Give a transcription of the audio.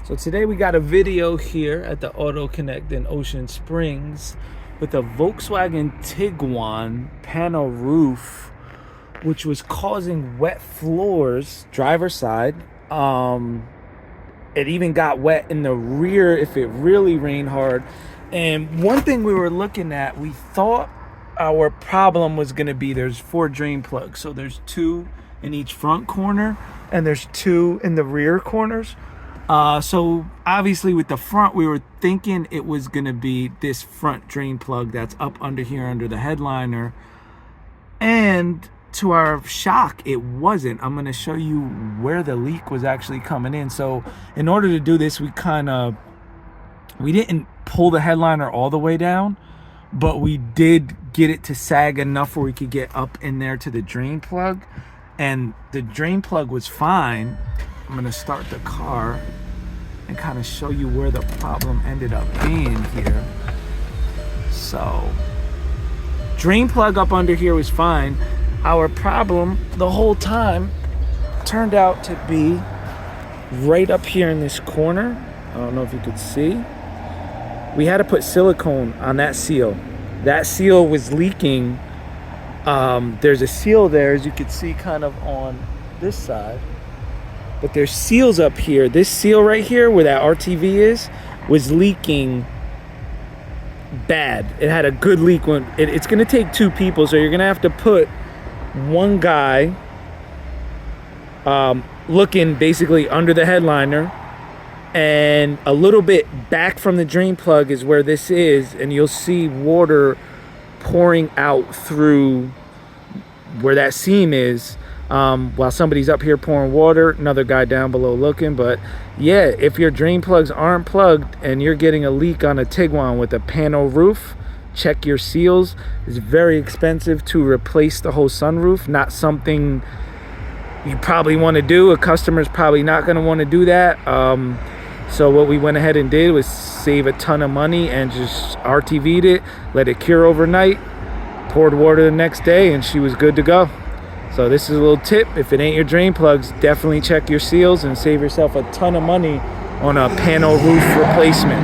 So today we got a video here at the Auto Connect in Ocean Springs with a Volkswagen Tiguan Panoramic, which was causing wet floors, driver's side. It even got wet in the rear if it really rained hard. And one thing we were looking at, we thought our problem was going to be there's 4 drain plugs. So there's 2 in each front corner and there's 2 in the rear corners. So obviously with the front, we were thinking it was going to be this front drain plug that's up under here under the headliner. And to our shock, it wasn't. I'm going to show you where the leak was actually coming in. So in order to do this, we didn't pull the headliner all the way down, but we did get it to sag enough where we could get up in there to the drain plug. And the drain plug was fine. I'm going to start the car and kind of show you where the problem ended up being here. So, drain plug up under here was fine. Our problem the whole time turned out to be right up here in this corner. I don't know if you could see. We had to put silicone on that seal. That seal was leaking. There's a seal there, as you can see, kind of on this side. But there's seals up here. This seal right here where that RTV is was leaking bad. It had a good leak. It's going to take 2 people, so you're going to have to put one guy looking basically under the headliner, and a little bit back from the drain plug is where this is, and you'll see water pouring out through where that seam is. While somebody's up here pouring water, another guy down below looking. But yeah, if your drain plugs aren't plugged and you're getting a leak on a Tiguan with a panel roof, check your seals. It's very expensive to replace the whole sunroof. Not something you probably want to do. A customer's probably not going to want to do that. So what we went ahead and did was save a ton of money and just RTV'd it, let it cure overnight, poured water the next day, and she was good to go. So this is a little tip. If it ain't your drain plugs, definitely check your seals and save yourself a ton of money on a panel roof replacement.